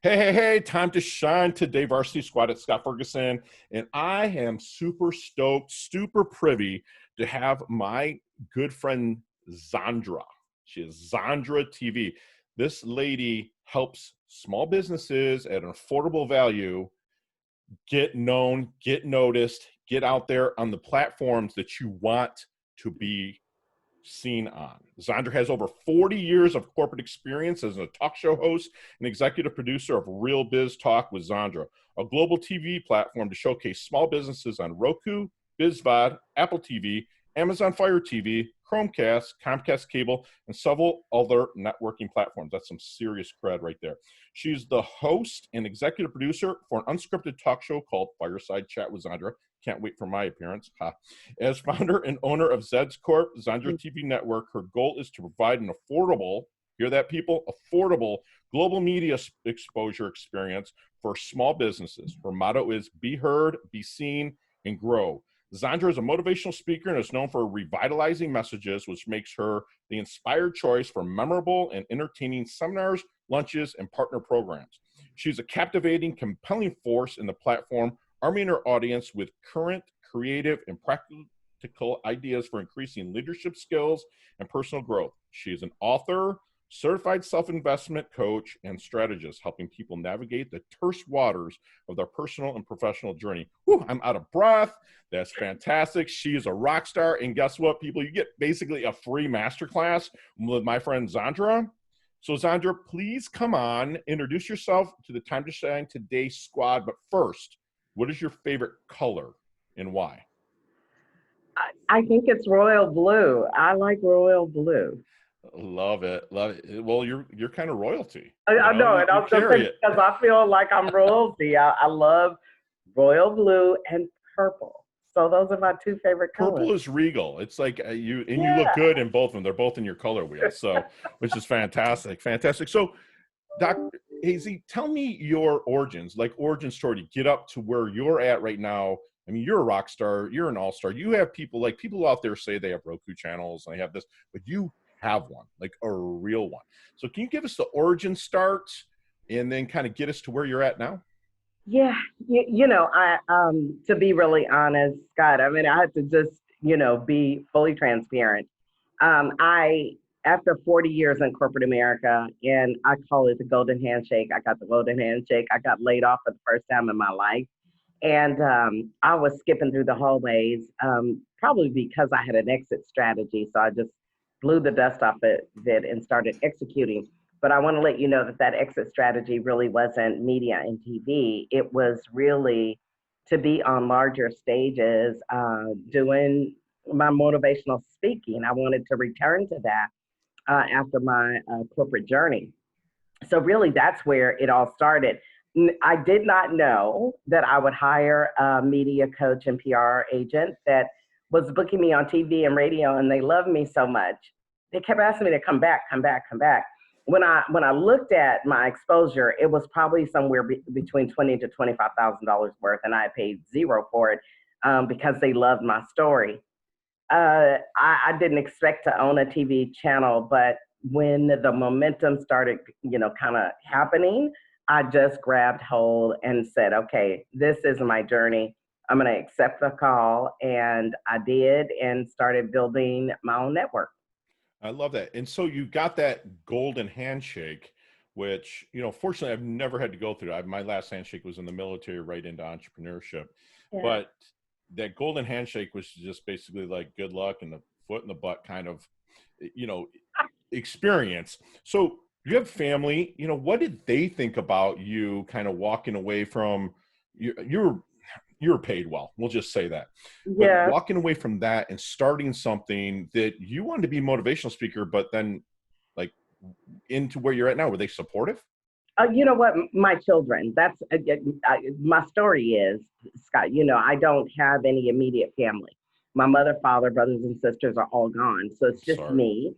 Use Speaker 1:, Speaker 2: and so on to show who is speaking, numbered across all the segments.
Speaker 1: Hey, time to shine today, Varsity Squad at Scott Ferguson. And I am super stoked, super privy to have my good friend Zondra. She is Zondra TV. This lady helps small businesses at an affordable value get known, get noticed, get out there on the platforms that you want to be seen on. Zondra has over 40 years of corporate experience as a talk show host and executive producer of Real Biz Talk with Zondra, a global TV platform to showcase small businesses on Roku, BizVod, Apple TV, Amazon Fire TV, Chromecast, Comcast Cable, and several other networking platforms. That's some serious cred right there. She's the host and executive producer for an unscripted talk show called Fireside Chat with Zondra. Can't wait for my appearance. As founder and owner of Zeds Corp, Zondra TV Network, her goal is to provide an affordable, hear that people, affordable global media exposure experience for small businesses. Her motto is be heard, be seen, and grow. Zondra is a motivational speaker and is known for revitalizing messages, which makes her the inspired choice for memorable and entertaining seminars, lunches, and partner programs. She's a captivating, compelling force in the platform, arming her audience with current, creative, and practical ideas for increasing leadership skills and personal growth. She is an author, certified self-investment coach, and strategist, helping people navigate the terse waters of their personal and professional journey. Whew, I'm out of breath. That's fantastic. She is a rock star. And guess what, people? You get basically a free masterclass with my friend Zondra. So Zondra, please come on, introduce yourself to the Time to Shine Today squad. But first, what is your favorite color and why?
Speaker 2: I think it's royal blue. I like royal blue.
Speaker 1: Love it. Love it. Well, you're kind of royalty.
Speaker 2: I know, and I was going to say, because I feel like I'm royalty. I love royal blue and purple. So those are my two favorite colors.
Speaker 1: Purple is regal. It's like you look good in both of them. They're both in your color wheel, so which is fantastic. Fantastic. So, Dr. Hazy, tell me your origins, like origin story to get up to where you're at right now. I mean, you're a rock star. You're an all-star. You have people out there say they have Roku channels and they have this, but you have one, like a real one. So can you give us the origin start and then kind of get us to where you're at now?
Speaker 2: Yeah, I to be really honest, Scott, I mean, I had to just, be fully transparent. I After 40 years in corporate America, and I call it the golden handshake. I got the golden handshake. I got laid off for the first time in my life. And I was skipping through the hallways, probably because I had an exit strategy. So I just blew the dust off it and started executing. But I want to let you know that exit strategy really wasn't media and TV. It was really to be on larger stages, doing my motivational speaking. I wanted to return to that after my corporate journey. So really, that's where it all started. I did not know that I would hire a media coach and PR agent that was booking me on TV and radio, and they loved me so much. They kept asking me to come back. When I looked at my exposure, it was probably somewhere between $20,000 to $25,000 worth, and I paid zero for it because they loved my story. I didn't expect to own a TV channel, but when the momentum started, kind of happening, I just grabbed hold and said, okay, this is my journey. I'm going to accept the call. And I did, and started building my own network.
Speaker 1: I love that. And so you got that golden handshake, which, fortunately I've never had to go through. My last handshake was in the military, right into entrepreneurship. Yeah. But that golden handshake was just basically like good luck and the foot in the butt kind of, experience. So you have family, what did they think about you kind of walking away from you're paid well. We'll just say that. Yeah. But walking away from that and starting something that you wanted to be a motivational speaker, but then like into where you're at now, were they supportive?
Speaker 2: You know what? My children, that's my story is, Scott, I don't have any immediate family. My mother, father, brothers, and sisters are all gone. So it's just me.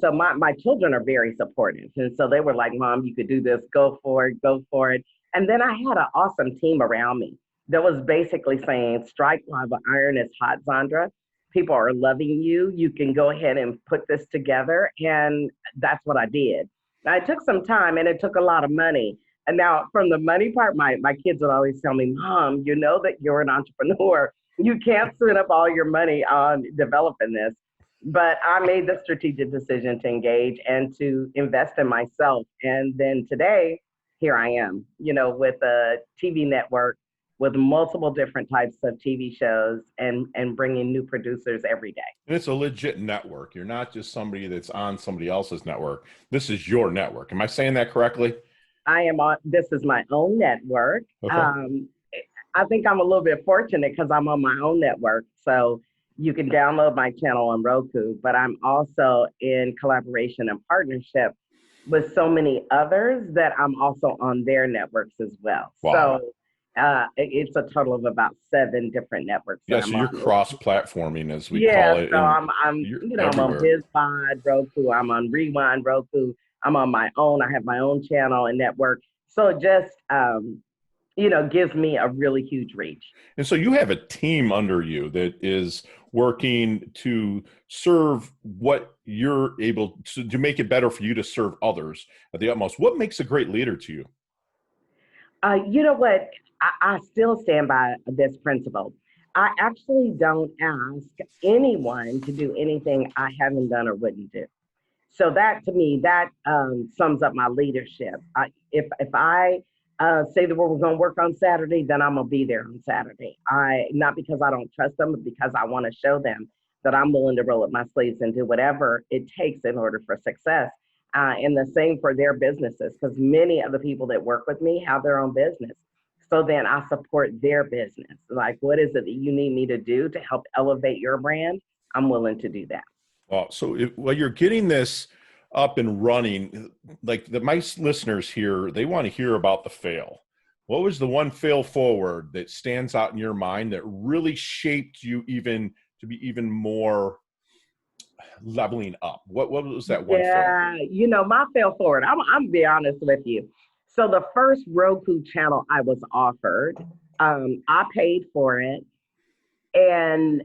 Speaker 2: So my children are very supportive. And so they were like, Mom, you could do this. Go for it. And then I had an awesome team around me that was basically saying, strike while the iron is hot, Zondra. People are loving you. You can go ahead and put this together. And that's what I did. Now, it took some time and it took a lot of money. now from the money part, my kids would always tell me, Mom, you know that you're an entrepreneur. You can't spend up all your money on developing this. But I made the strategic decision to engage and to invest in myself. And then today, here I am, with a TV network with multiple different types of TV shows and bringing new producers every day.
Speaker 1: And it's a legit network. You're not just somebody that's on somebody else's network. This is your network. Am I saying that correctly?
Speaker 2: This is my own network.
Speaker 1: Okay.
Speaker 2: I think I'm a little bit fortunate because I'm on my own network. So you can download my channel on Roku, but I'm also in collaboration and partnership with so many others that I'm also on their networks as well.
Speaker 1: Wow.
Speaker 2: So it's a total of about 7 different networks.
Speaker 1: Yeah, so you're cross-platforming, as we call it.
Speaker 2: So I'm I'm on BizPod, Roku. I'm on Rewind, Roku. I'm on my own. I have my own channel and network. So it just gives me a really huge reach.
Speaker 1: And so you have a team under you that is working to serve what you're able to make it better for you to serve others at the utmost. What makes a great leader to you?
Speaker 2: You know what? I still stand by this principle. I actually don't ask anyone to do anything I haven't done or wouldn't do. So that, to me, that sums up my leadership. If I say that we're going to work on Saturday, then I'm going to be there on Saturday. Not because I don't trust them, but because I want to show them that I'm willing to roll up my sleeves and do whatever it takes in order for success. And the same for their businesses, because many of the people that work with me have their own business. So then I support their business. Like, what is it that you need me to do to help elevate your brand? I'm willing to do that.
Speaker 1: Well, so while you're getting this up and running, like my listeners here, they want to hear about the fail. What was the one fail forward that stands out in your mind that really shaped you even to be even more leveling up? What was that one fail?
Speaker 2: Yeah, my fail forward. I'm gonna be honest with you. So the first Roku channel I was offered, I paid for it, and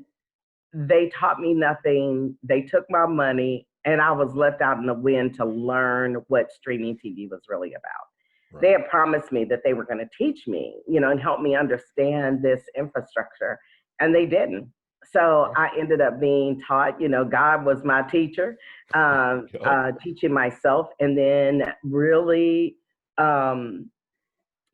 Speaker 2: they taught me nothing. They took my money, and I was left out in the wind to learn what streaming TV was really about. Right. They had promised me that they were going to teach me, and help me understand this infrastructure, and they didn't. So I ended up being taught, God was my teacher, teaching myself, and then really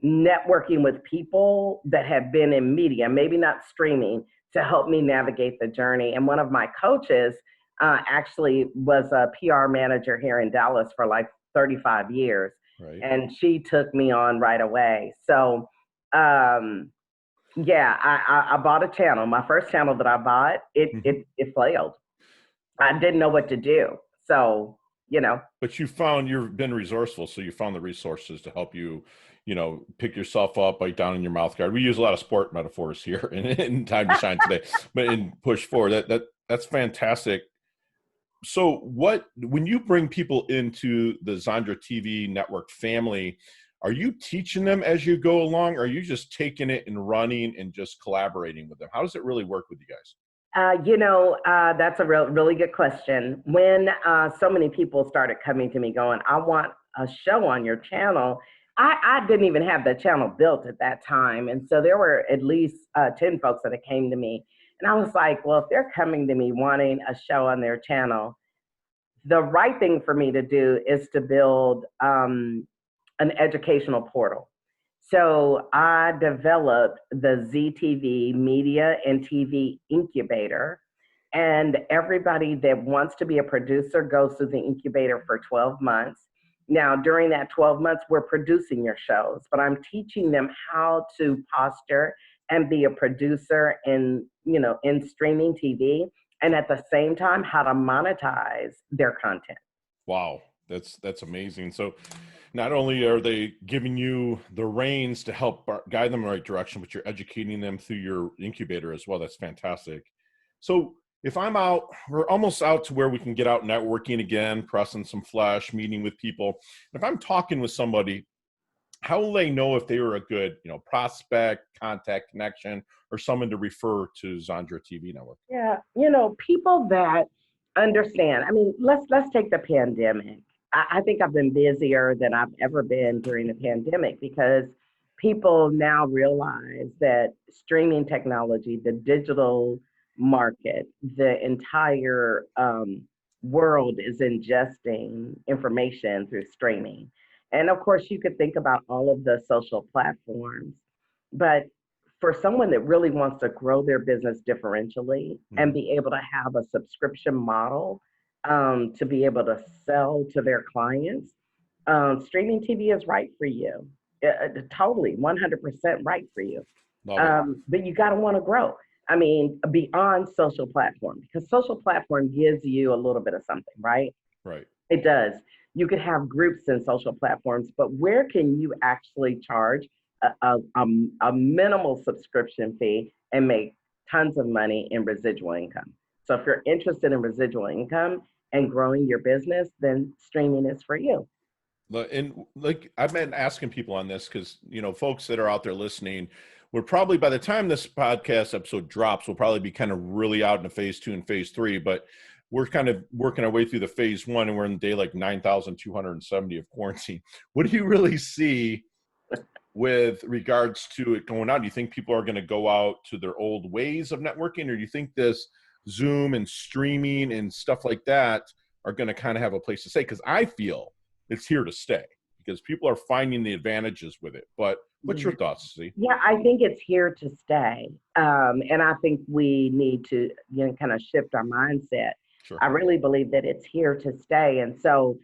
Speaker 2: networking with people that have been in media, maybe not streaming, to help me navigate the journey. And one of my coaches actually was a PR manager here in Dallas for like 35 years. Right. And she took me on right away. So, I bought a channel. My first channel that I bought, it failed. I didn't know what to do. So,
Speaker 1: But you've been resourceful. So you found the resources to help you, pick yourself up, bite down in your mouth guard. We use a lot of sport metaphors here in Time to Shine today, but in push forward, that's fantastic. So when you bring people into the Zondra TV network family, are you teaching them as you go along? Or are you just taking it and running and just collaborating with them? How does it really work with you guys?
Speaker 2: That's a really good question. When so many people started coming to me going, I want a show on your channel, I didn't even have the channel built at that time. And so there were at least 10 folks that came to me. And I was like, well, if they're coming to me wanting a show on their channel, the right thing for me to do is to build an educational portal. So I developed the ZTV Media and TV Incubator, and everybody that wants to be a producer goes through the incubator for 12 months. Now, during that 12 months, we're producing your shows, but I'm teaching them how to posture and be a producer in streaming TV, and at the same time, how to monetize their content.
Speaker 1: Wow, that's amazing. So not only are they giving you the reins to help guide them in the right direction, but you're educating them through your incubator as well. That's fantastic. So if I'm out, we're almost out to where we can get out networking again, pressing some flesh, meeting with people. If I'm talking with somebody, how will they know if they were a good, prospect, contact, connection, or someone to refer to Zondra TV Network?
Speaker 2: Yeah, people that understand. I mean, let's take the pandemic. I think I've been busier than I've ever been during the pandemic because people now realize that streaming technology, the digital market, the entire world is ingesting information through streaming. And of course, you could think about all of the social platforms, but for someone that really wants to grow their business differentially and
Speaker 1: Mhm.
Speaker 2: be able to have a subscription model to be able to sell to their clients, streaming TV is right for you. Totally, 100% right for you.
Speaker 1: Love it.
Speaker 2: But you got to want to grow. I mean, beyond social platform, because social platform gives you a little bit of something, right?
Speaker 1: Right.
Speaker 2: It does. You could have groups in social platforms, but where can you actually charge a minimal subscription fee and make tons of money in residual income? So if you're interested in residual income and growing your business, then streaming is for you.
Speaker 1: And like I've been asking people on this because folks that are out there listening, we're probably by the time this podcast episode drops, we'll probably be kind of really out into phase 2 and phase 3. But we're kind of working our way through the phase 1, and we're in day like 9,270 of quarantine. What do you really see with regards to it going on? Do you think people are going to go out to their old ways of networking, or do you think this Zoom and streaming and stuff like that are going to kind of have a place to stay? Because I feel it's here to stay because people are finding the advantages with it. But what's your thoughts, Z?
Speaker 2: Yeah, I think it's here to stay. And I think we need to, kind of shift our mindset.
Speaker 1: Sure.
Speaker 2: I really believe that it's here to stay. And so,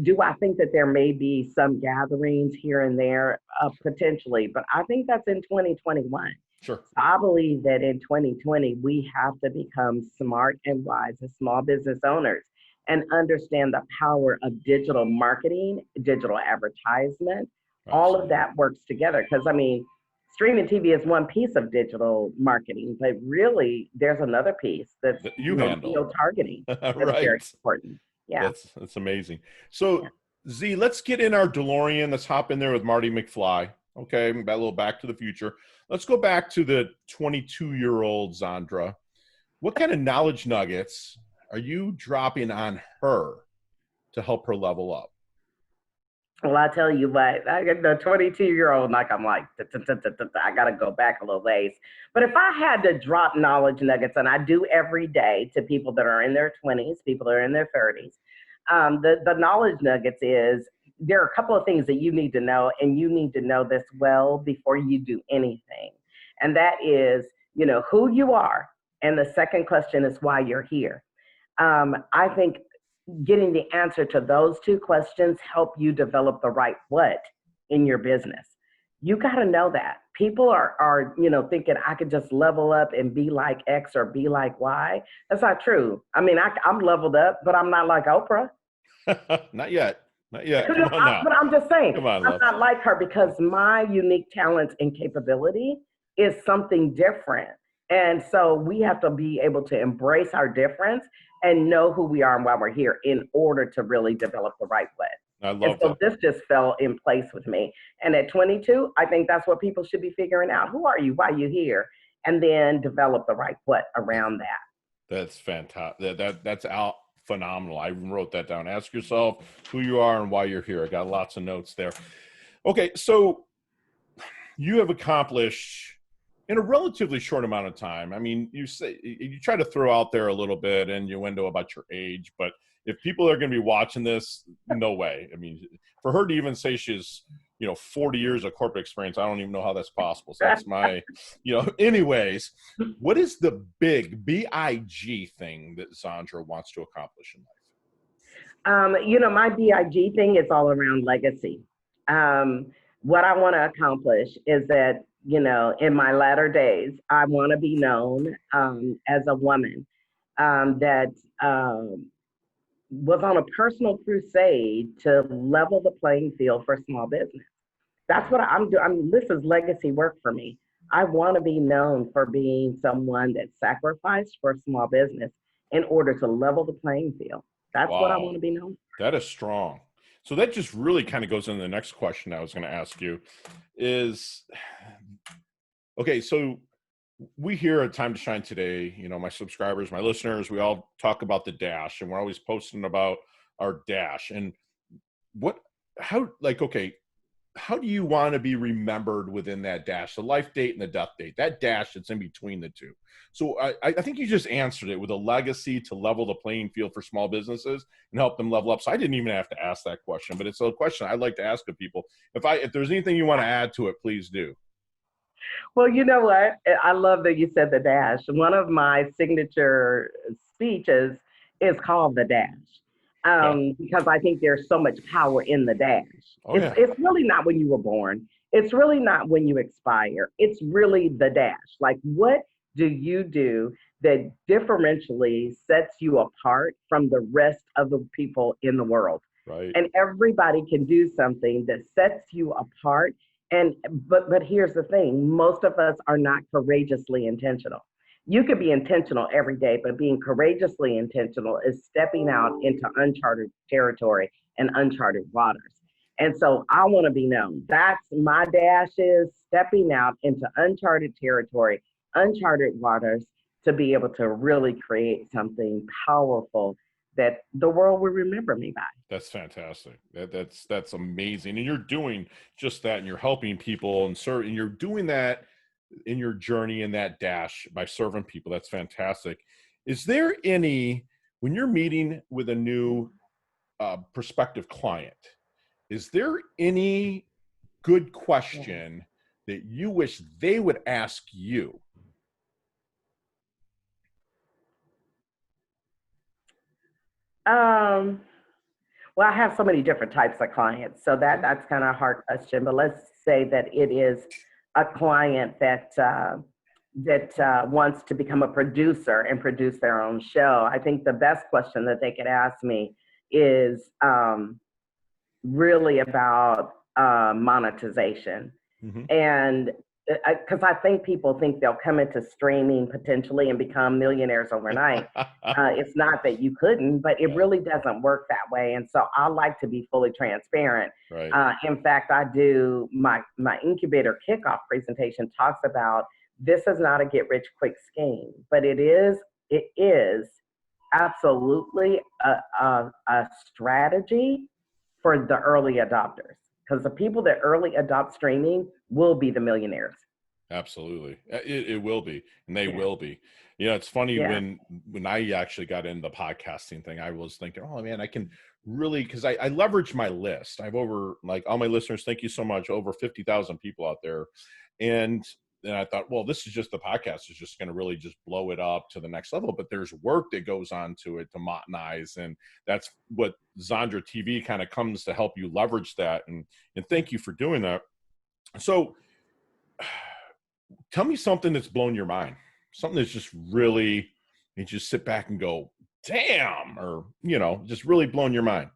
Speaker 2: do I think that there may be some gatherings here and there? Potentially, but I think that's in 2021.
Speaker 1: Sure.
Speaker 2: So I believe that in 2020, we have to become smart and wise as small business owners and understand the power of digital marketing, digital advertisement. All of
Speaker 1: Absolutely.
Speaker 2: that works together because, I mean, streaming TV is one piece of digital marketing, but really there's another piece that's,
Speaker 1: That you handle.
Speaker 2: geo-targeting that's very
Speaker 1: Right.
Speaker 2: important. Yeah.
Speaker 1: That's amazing.
Speaker 2: Yeah.
Speaker 1: So Z, let's get in our DeLorean. Let's hop in there with Marty McFly. Okay, that little Back to the Future. Let's go back to the 22-year-old Zondra. What kind of knowledge nuggets are you dropping on her to help her level up?
Speaker 2: Well, I tell you what, I got the 22-year-old, like I'm like, I got to go back a little ways. But if I had to drop knowledge nuggets, and I do every day to people that are in their 20s, people that are in their 30s, the knowledge nuggets is there are a couple of things that you need to know, and you need to know this well before you do anything. And that is, who you are. And the second question is why you're here. I think getting the answer to those two questions help you develop the right what in your business. You got to know that people are thinking I could just level up and be like X or be like Y. That's not true. I mean, I'm leveled up, but I'm not like Oprah.
Speaker 1: Not yet. Not yet. Come on now.
Speaker 2: But I'm just saying,
Speaker 1: Come on,
Speaker 2: I'm
Speaker 1: love.
Speaker 2: not like her because my unique talents and capability is something different. And so we have to be able to embrace our difference and know who we are and why we're here in order to really develop the right way.
Speaker 1: I
Speaker 2: And
Speaker 1: love
Speaker 2: so
Speaker 1: that.
Speaker 2: this just fell in place with me. And at 22, I think that's what people should be figuring out. Who are you? Why are you here? And then develop the right what around that.
Speaker 1: That's fantastic. That's out phenomenal. I even wrote that down. Ask yourself who you are and why you're here. I got lots of notes there. Okay, so you have accomplished in a relatively short amount of time. I mean, you try to throw out there a little bit innuendo about your age, but if people are going to be watching this, no way. I mean, for her to even say she's 40 years of corporate experience, I don't even know how that's possible. So that's my, anyways, what is the big thing that Zondra wants to accomplish in life?
Speaker 2: My BIG thing is all around legacy. What I want to accomplish is that, in my latter days, I want to be known as a woman that was on a personal crusade to level the playing field for small business. That's what I'm doing. This is legacy work for me. I want to be known for being someone that sacrificed for small business in order to level the playing field. That's what I
Speaker 1: Wow,
Speaker 2: want to be known for.
Speaker 1: that is strong. So that just really kind of goes into the next question I was going to ask you is, okay, so we here at Time to Shine today, my subscribers, my listeners, we all talk about the dash, and we're always posting about our dash. And okay, how do you want to be remembered within that dash, the life date and the death date, that dash that's in between the two? So I think you just answered it with a legacy to level the playing field for small businesses and help them level up. So I didn't even have to ask that question, but it's a question I'd like to ask of people. If there's anything you want to add to it, please do.
Speaker 2: Well, you know what? I love that you said the dash. One of my signature speeches is called the dash, because I think there's so much power in the dash.
Speaker 1: Oh, yeah.
Speaker 2: It's really not when you were born. It's really not when you expire. It's really the dash. Like, what do you do that differentially sets you apart from the rest of the people in the world?
Speaker 1: Right.
Speaker 2: And everybody can do something that sets you apart. But here's the thing, most of us are not courageously intentional. You could be intentional every day, but being courageously intentional is stepping out into uncharted territory and uncharted waters. And so I want to be known. That's my dash, is stepping out into uncharted territory, uncharted waters, to be able to really create something powerful that the world will remember me by.
Speaker 1: That's fantastic. That's amazing. And you're doing just that, and you're helping people and serving, and you're doing that in your journey in that dash by serving people. That's fantastic. Is there when you're meeting with a new prospective client, is there any good question that you wish they would ask you?
Speaker 2: Well, I have so many different types of clients, so that's kind of a hard question. But let's say that it is a client that wants to become a producer and produce their own show. I think the best question that they could ask me is really about monetization.
Speaker 1: Mm-hmm.
Speaker 2: And because I think people think they'll come into streaming potentially and become millionaires overnight. It's not that you couldn't, but it really doesn't work that way. And so I like to be fully transparent.
Speaker 1: Right.
Speaker 2: In fact, I do my incubator kickoff presentation talks about this is not a get rich quick scheme, but it is absolutely a strategy for the early adopters, because the people that early adopt streaming will be the millionaires.
Speaker 1: Absolutely. It will be, and they will be. It's funny, when I actually got into the podcasting thing, I was thinking, oh man, I can really, because I leverage my list. I've over, like, all my listeners, thank you so much, over 50,000 people out there. And then I thought, well, this is just, the podcast is just going to really just blow it up to the next level. But there's work that goes on to it to modernize. And that's what Zondra TV kind of comes to help you leverage that. And thank you for doing that. So tell me something that's blown your mind, something that's just really, you just sit back and go, damn, or, just really blown your mind.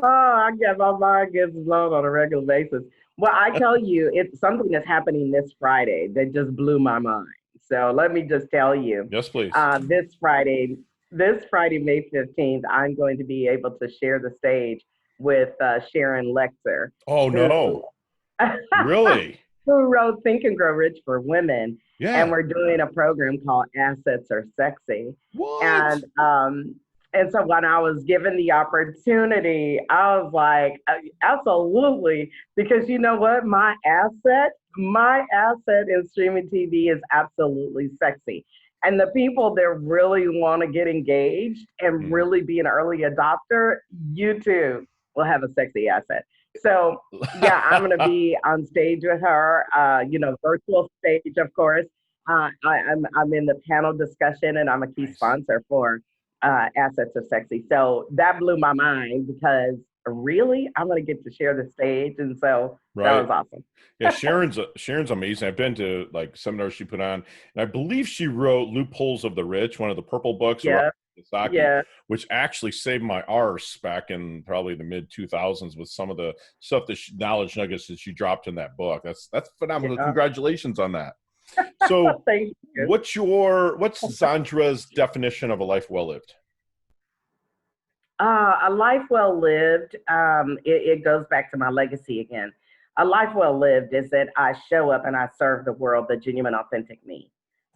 Speaker 2: Oh, I get, my mind gets blown on a regular basis. Well, I tell you, it's something that's happening this Friday that just blew my mind. So let me just tell you.
Speaker 1: Yes, please.
Speaker 2: This Friday, May 15th, I'm going to be able to share the stage with Sharon Lexer.
Speaker 1: Oh, no. Really?
Speaker 2: Who wrote Think and Grow Rich for Women.
Speaker 1: Yeah.
Speaker 2: And we're doing a program called Assets Are Sexy.
Speaker 1: What?
Speaker 2: And so when I was given the opportunity, I was like, absolutely, because you know what? My asset in streaming TV is absolutely sexy. And the people that really want to get engaged and really be an early adopter, you too will have a sexy asset. So yeah, I'm going to be on stage with her, virtual stage, of course. I'm in the panel discussion, and I'm a key sponsor for Assets Are Sexy. So that blew my mind, because really, I'm going to get to share the stage. And so that was awesome.
Speaker 1: Yeah, Sharon's amazing. I've been to like seminars she put on, and I believe she wrote Loopholes of the Rich, one of the purple books, which actually saved my arse back in probably the mid 2000s with some of the stuff, knowledge nuggets that she dropped in that book. That's phenomenal. Yeah. Congratulations on that. So
Speaker 2: thank you.
Speaker 1: What's Zondra's definition of a life well lived?
Speaker 2: A life well lived, it goes back to my legacy again. A life well lived is that I show up and I serve the world the genuine, authentic me.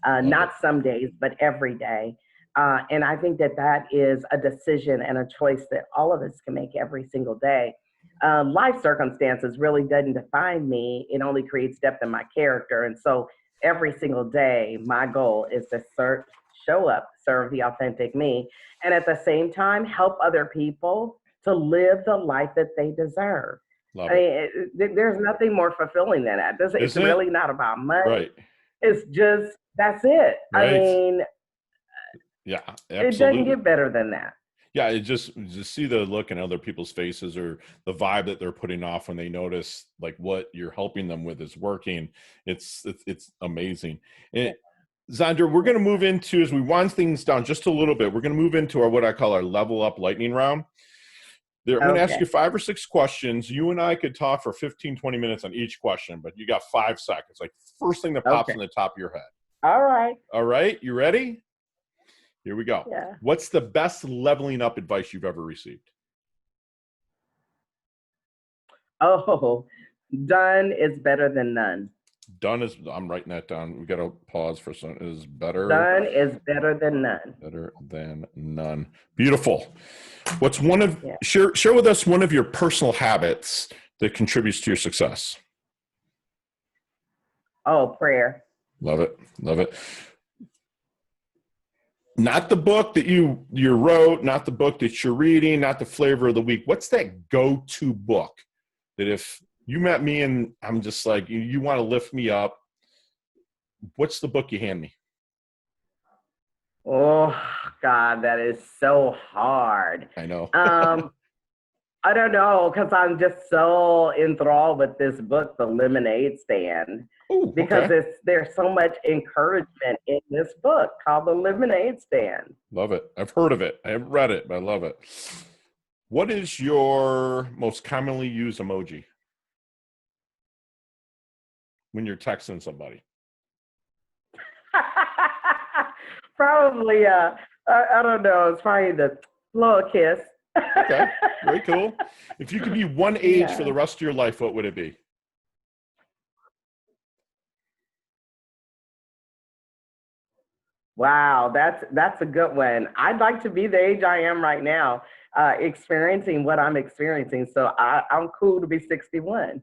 Speaker 2: Not some days, but every day. And I think that that is a decision and a choice that all of us can make every single day. Life circumstances really doesn't define me. It only creates depth in my character. And so every single day, my goal is to show up, serve the authentic me, and at the same time, help other people to live the life that they deserve.
Speaker 1: Love
Speaker 2: I
Speaker 1: it.
Speaker 2: mean, there's nothing more fulfilling than that. It's
Speaker 1: Isn't it?
Speaker 2: really not about money.
Speaker 1: Right.
Speaker 2: It's just, that's it. I
Speaker 1: Right.
Speaker 2: mean,
Speaker 1: Yeah,
Speaker 2: it doesn't
Speaker 1: absolutely.
Speaker 2: get better than that.
Speaker 1: Yeah, it just see the look in other people's faces or the vibe that they're putting off when they notice like what you're helping them with is working. It's amazing. And Zondra, we're going to move into, as we wind things down just a little bit, we're going to move into our what I call our level up lightning round. There, I'm going to ask you
Speaker 2: Okay.
Speaker 1: 5 or 6 questions. You and I could talk for 15, 20 minutes on each question, but you got 5 seconds. Like first thing that pops
Speaker 2: Okay.
Speaker 1: in the top of your head.
Speaker 2: All right.
Speaker 1: All right, you ready? Here we go.
Speaker 2: Yeah.
Speaker 1: What's the best leveling up advice you've ever received?
Speaker 2: Oh, done is better than none.
Speaker 1: Done is, I'm writing that down. We got to pause for some, is
Speaker 2: Done is better than none.
Speaker 1: better than none. Beautiful. What's one of,
Speaker 2: Yeah.
Speaker 1: share with us one of your personal habits that contributes to your success.
Speaker 2: Oh, prayer.
Speaker 1: Love it. Love it. Not the book that you wrote, not the book that you're reading, not the flavor of the week. What's that go-to book that if you met me and I'm just like, you want to lift me up, what's the book you hand me?
Speaker 2: Oh, God, that is so hard.
Speaker 1: I know.
Speaker 2: I don't know, because I'm just so enthralled with this book, The Lemonade Stand,
Speaker 1: Ooh,
Speaker 2: because
Speaker 1: okay.
Speaker 2: there's so much encouragement in this book called The Lemonade Stand.
Speaker 1: Love it. I've heard of it. I haven't read it, but I love it. What is your most commonly used emoji when you're texting somebody?
Speaker 2: Probably, I don't know, it's probably the little kiss.
Speaker 1: Okay, very cool. If you could be one age for
Speaker 2: Yeah.
Speaker 1: the rest of your life, what would it be?
Speaker 2: Wow, that's a good one. I'd like to be the age I am right now, experiencing what I'm experiencing. So I'm cool to be 61.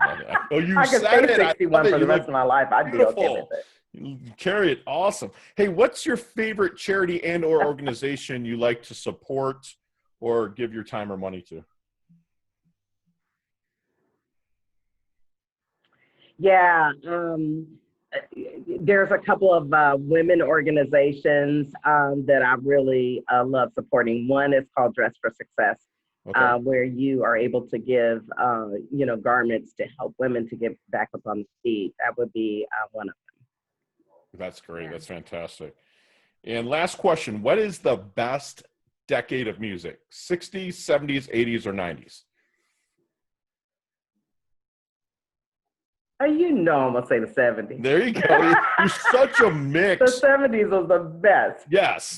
Speaker 1: Love it. Oh, you
Speaker 2: I could
Speaker 1: said
Speaker 2: stay
Speaker 1: it. I love
Speaker 2: 61
Speaker 1: it.
Speaker 2: for
Speaker 1: You
Speaker 2: the rest
Speaker 1: look
Speaker 2: of my life. I'd be okay with
Speaker 1: beautiful.
Speaker 2: it.
Speaker 1: You carry it. Awesome. Hey, what's your favorite charity and or organization you like to support or give your time or money to?
Speaker 2: Yeah, there's a couple of women organizations that I really love supporting. One is called Dress for Success,
Speaker 1: Okay.
Speaker 2: where you are able to give, garments to help women to get back up on the feet. That would be one of
Speaker 1: That's great.
Speaker 2: them.
Speaker 1: That's fantastic. And last question, what is the best decade of music? 60s, 70s, 80s, or 90s?
Speaker 2: You know, I'm gonna say the 70s.
Speaker 1: There you go. There's such a
Speaker 2: The
Speaker 1: mix.
Speaker 2: 70s was the best.
Speaker 1: Yes,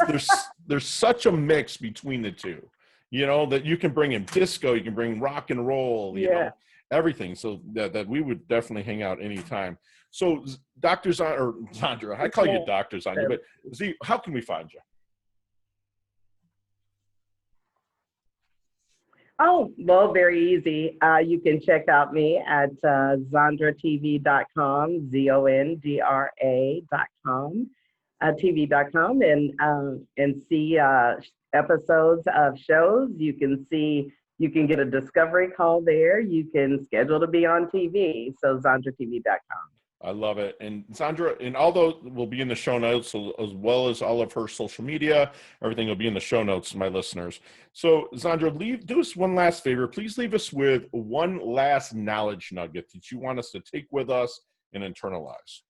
Speaker 1: there's such a mix between the two. You know, that you can bring in disco, you can bring rock and roll, you
Speaker 2: Yeah.
Speaker 1: know, everything. So that we would definitely hang out anytime. So Dr. Zondra, I call you
Speaker 2: Yeah.
Speaker 1: Dr. Zondra, but Z, how can we find you?
Speaker 2: Oh, well, very easy. You can check out me at zondratv.com, Zondra.com, TV.com, and see episodes of shows. You can get a discovery call there. You can schedule to be on TV. So zondratv.com.
Speaker 1: I love it. And Zondra, and all those will be in the show notes, so, as well as all of her social media. Everything will be in the show notes, my listeners. So, Zondra, do us one last favor. Please leave us with one last knowledge nugget that you want us to take with us and internalize.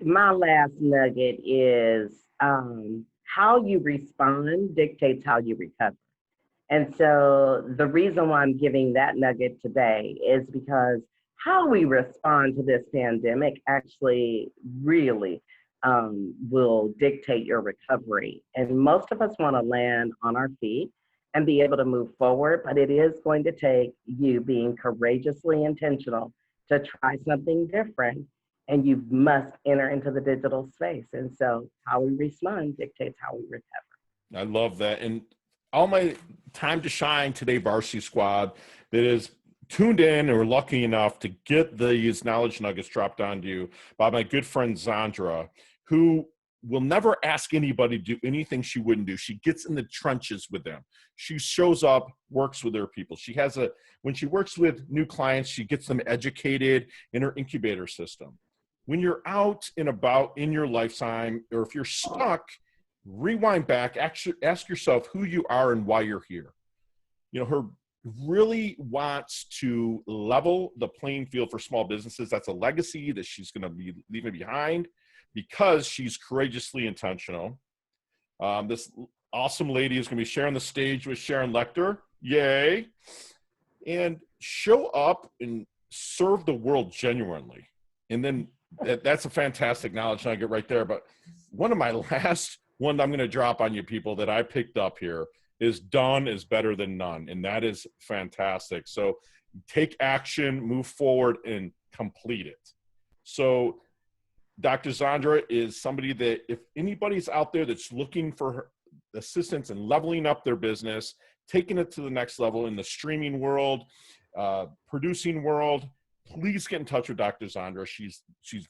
Speaker 2: My last nugget is how you respond dictates how you recover. And so the reason why I'm giving that nugget today is because how we respond to this pandemic actually really will dictate your recovery. And most of us want to land on our feet and be able to move forward, but it is going to take you being courageously intentional to try something different. And you must enter into the digital space. And so how we respond dictates how we recover.
Speaker 1: I love that. And all my time to shine today, Varsity Squad, that is tuned in and we're lucky enough to get these knowledge nuggets dropped onto you by my good friend Zondra, who will never ask anybody to do anything she wouldn't do. She gets in the trenches with them. She shows up, works with their people. When she works with new clients, she gets them educated in her incubator system. When you're out and about in your lifetime, or if you're stuck, rewind back, actually ask yourself who you are and why you're here. Her really wants to level the playing field for small businesses. That's a legacy that she's going to be leaving behind because she's courageously intentional. This awesome lady is going to be sharing the stage with Sharon Lecter. Yay. And show up and serve the world genuinely. And then that's a fantastic knowledge nugget right there. But one of my last one I'm going to drop on you people that I picked up here is done is better than none. And that is fantastic. So take action, move forward, and complete it. So Dr. Zondra is somebody that if anybody's out there that's looking for assistance in leveling up their business, taking it to the next level in the streaming world, producing world, please get in touch with Dr. Zondra. She's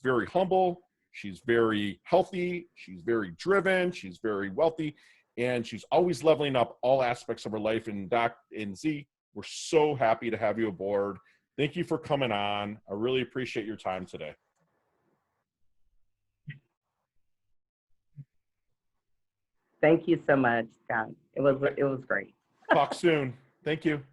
Speaker 1: very humble. She's very healthy. She's very driven. She's very wealthy. And she's always leveling up all aspects of her life. And Doc and Z, we're so happy to have you aboard. Thank you for coming on. I really appreciate your time today.
Speaker 2: Thank you so much, Scott. It was great.
Speaker 1: Talk soon. Thank you.